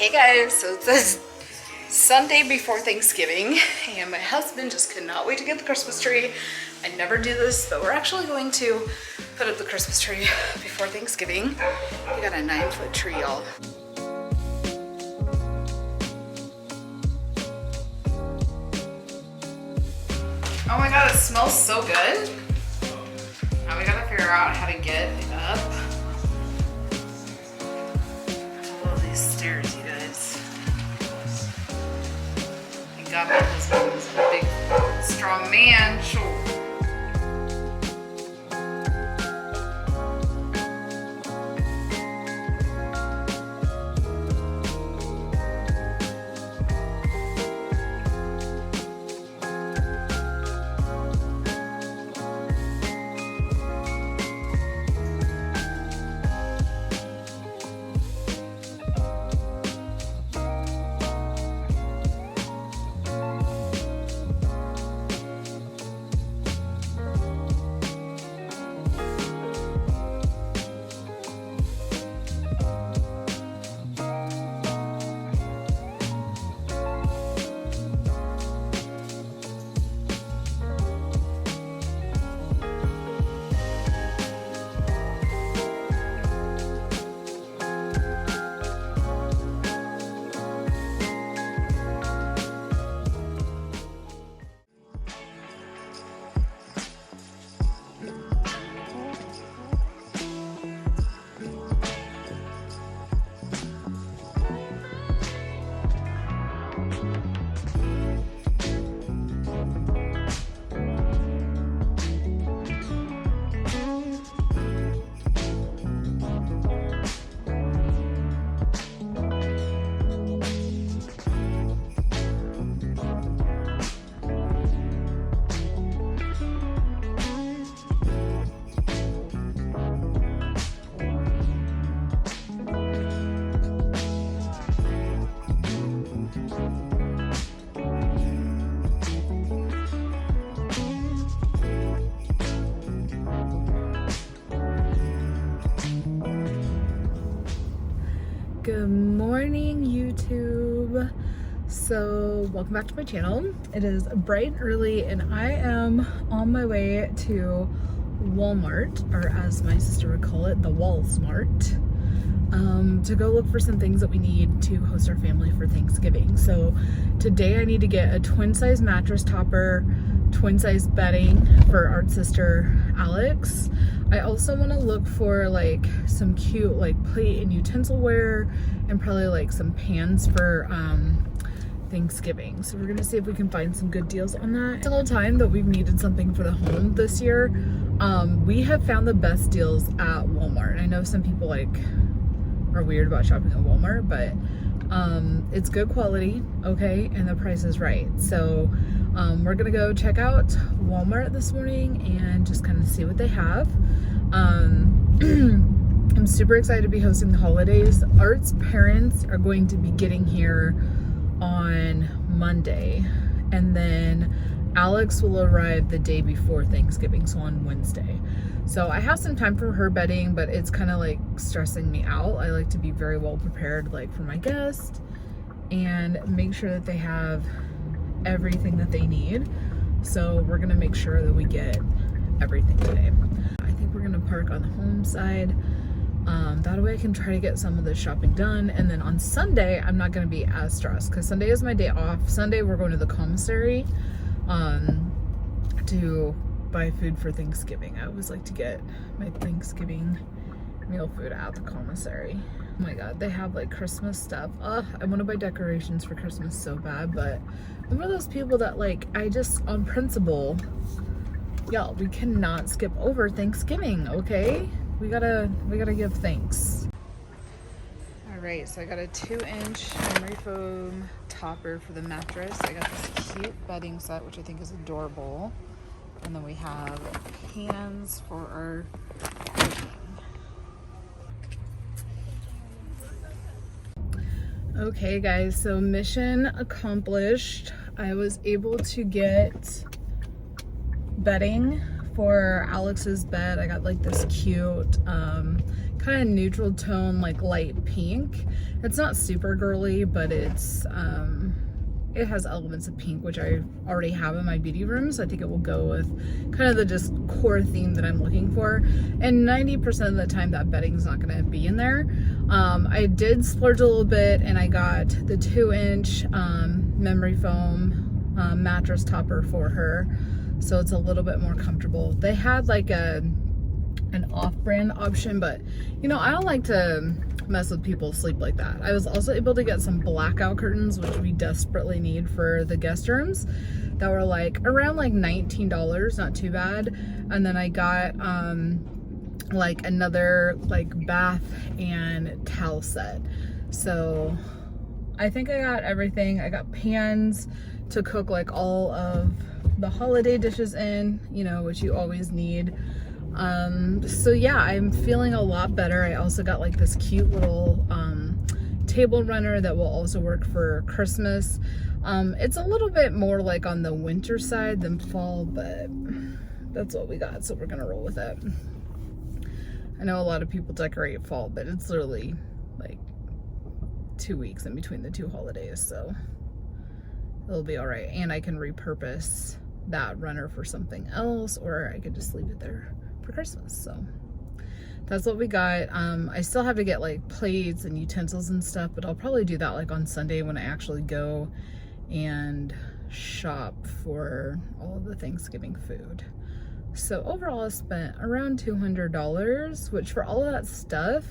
Hey guys, so it's a Sunday before Thanksgiving and my husband just could not wait to get the Christmas tree. I never do this, but we're actually going to put up the Christmas tree before Thanksgiving. We got a 9-foot tree, y'all. Oh my god, it smells so good. Now we gotta figure out how to get it up. I love these stairs, you guys. Thank God my husband is a big, strong man. Sure. Good morning, YouTube. So welcome back to my channel. It is bright and early and I am on my way to Walmart, or as my sister would call it, the Walsmart, to go look for some things that we need to host our family for Thanksgiving. So today I need to get a twin size mattress topper, twin size bedding for our sister Alex. I also want to look for like some cute like plate and utensilware and probably like some pans for Thanksgiving. So we're gonna see if we can find some good deals on that. It's the whole time that we've needed something for the home this year. We have found the best deals at Walmart. I know some people like are weird about shopping at Walmart, but it's good quality, okay, and the price is right. So we're gonna go check out Walmart this morning and just kind of see what they have. I'm super excited to be hosting the holidays. Art's parents are going to be getting here on Monday, and then Alex will arrive the day before Thanksgiving, so on Wednesday. So I have some time for her bedding, but it's kind of like stressing me out. I like to be very well prepared like for my guests and make sure that they have everything that they need. So we're gonna make sure that we get everything today. I think we're gonna park on the home side. That way I can try to get some of the shopping done. And then on Sunday, I'm not gonna be as stressed because Sunday is my day off. Sunday we're going to the commissary to buy food for Thanksgiving. I always like to get my Thanksgiving meal food at the commissary. Oh my god, they have like Christmas stuff. I want to buy decorations for Christmas so bad, but I'm one of those people that like, I just on principle, y'all, we cannot skip over Thanksgiving, okay? We gotta give thanks. All right, so I got a 2-inch memory foam topper for the mattress. I got this cute bedding set, which I think is adorable. And then we have pans for our cooking. Okay guys, so mission accomplished. I was able to get bedding for Alex's bed. I got like this cute kind kind of neutral tone, like light pink. It's not super girly, but it's it has elements of pink, which I already have in my beauty room, so I think it will go with kind of the just core theme that I'm looking for. And 90% of the time that bedding's not gonna be in there. I did splurge a little bit, and I got the 2-inch memory foam mattress topper for her, so it's a little bit more comfortable. They had like an off-brand option, but you know, I don't like to mess with people's sleep like that. I was also able to get some blackout curtains, which we desperately need for the guest rooms, that were like around like $19, not too bad. And then I got like another like bath and towel set. So I think I got everything. I got pans to cook like all of the holiday dishes in, you know, which you always need. So yeah, I'm feeling a lot better. I also got like this cute little table runner that will also work for Christmas. It's a little bit more like on the winter side than fall, but that's what we got, so we're gonna roll with it. I know a lot of people decorate fall, but it's literally like 2 weeks in between the two holidays, so it'll be all right. And I can repurpose that runner for something else, or I could just leave it there for Christmas. So that's what we got. I still have to get like plates and utensils and stuff, but I'll probably do that like on Sunday when I actually go and shop for all of the Thanksgiving food. So overall I spent around $200, which for all of that stuff,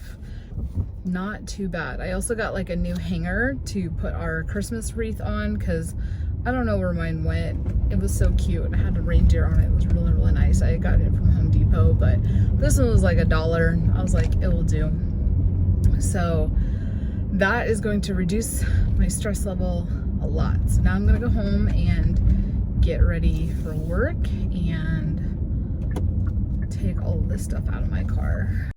not too bad. I also got like a new hanger to put our Christmas wreath on, because I don't know where mine went. It was so cute. I had a reindeer on it. It was really, really nice. I got it from Home Depot, but this one was like $1. I was like, it will do. So that is going to reduce my stress level a lot. So now I'm gonna go home and get ready for work and take all of this stuff out of my car.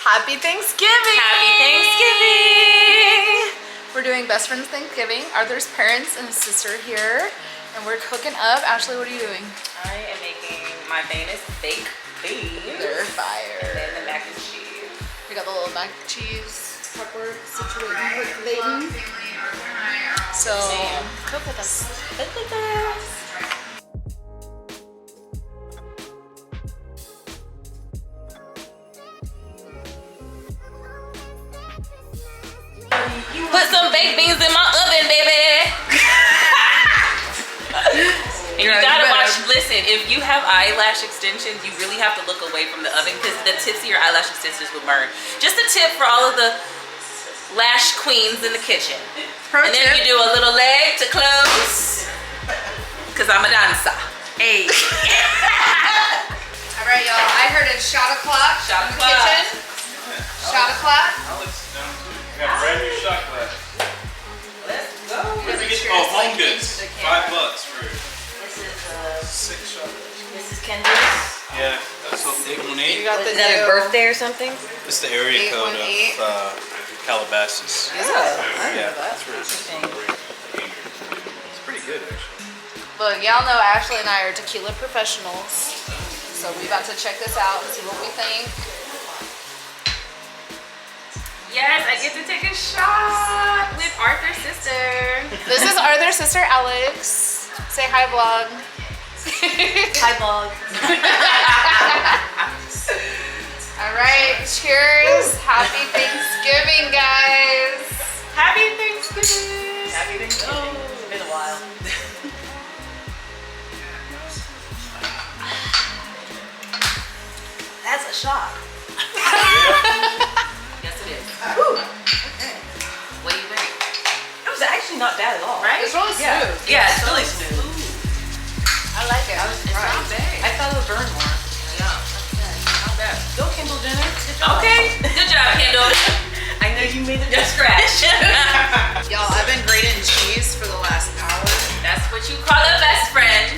Happy Thanksgiving! Happy Thanksgiving! We're doing best friends Thanksgiving. Arthur's parents and his sister here, and we're cooking up. Ashley, what are you doing? I am making my famous baked beans. They're fire. And then the mac and cheese. We got the little mac and cheese pepper situated with Layton. So cook with us. Cook with us. Put some baked beans in my oven, baby. And you gotta watch, listen, if you have eyelash extensions, you really have to look away from the oven, because the tips of your eyelash extensions will burn. Just a tip for all of the lash queens in the kitchen. And then you do a little leg to close, because I'm a dancer. Hey. All right, y'all. I heard it's shot o'clock in the kitchen. Shot o'clock. Got brand new shot glass. Let's go. Home goods. $5 for This is 6 shot glasses. this is Kendall's. Yeah, that's what 818. Is that a birthday or something? It's the area code 818. of Calabasas. Oh, I Yeah, know that. that's where it's pretty good actually. Look, y'all know Ashley and I are tequila professionals, so we about to check this out and see what we think. Yes, I get to take a shot with Arthur's sister. This is Arthur's sister, Alex. Say hi, vlog. Hi, vlog. All right, cheers. Happy Thanksgiving, guys. Happy Thanksgiving. Happy Thanksgiving. It's been a while. That's a shot. Yes, it is. It's really smooth. Yeah, it's really smooth. I like it. It's not bad. I thought it would burn more. Yeah. Not bad. Go, Kendall Jenner. Good job. Okay. Good job, Kendall. I know you made it from scratch. Y'all, I've been grating cheese for the last hour. That's what you call a best friend.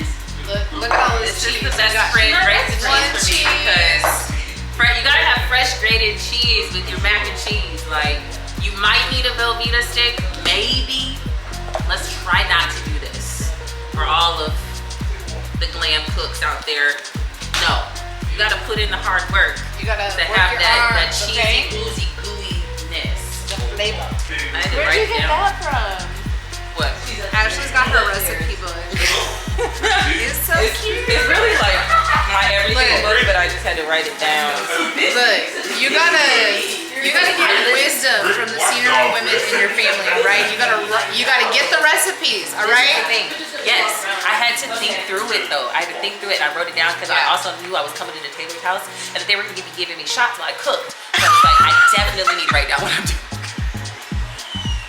Look at all this This is cheese. the best friend right to one cheese for me because you gotta have fresh grated cheese with your mac and cheese. Like, you might need a Velveeta stick, maybe. Let's try not to do this for all of the glam cooks out there. No, you gotta put in the hard work You gotta to work have your that arms, cheesy, okay? oozy, gooey-ness. The flavor. I did Where'd write you get down. that from? What? Ashley's got her recipe book. It's so cute. It's really like my everything Look. book, but I just had to write it down. Look, you gotta get wisdom from the scenery women in your family, all right? You gotta get the recipes, all Right? right? Yes, I had to think through it though. I had to think through it and I wrote it down because I Yeah. also knew I was coming into Taylor's house and that they were gonna be giving me shots while I cooked. So I was like, I definitely need to write down what I'm doing.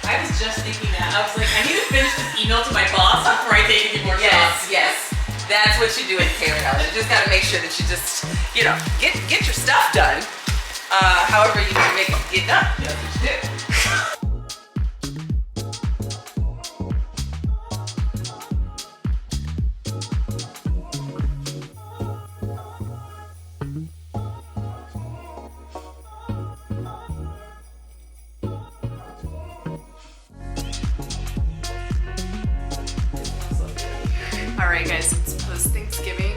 I was just thinking that. I was like, I need to finish this email to my boss before I take any more shots. Yes. That's what you do in Taylor's house. You just gotta make sure that you just, get your stuff done. However you need to make it get done. That's what you do. All right, guys, it's post-Thanksgiving.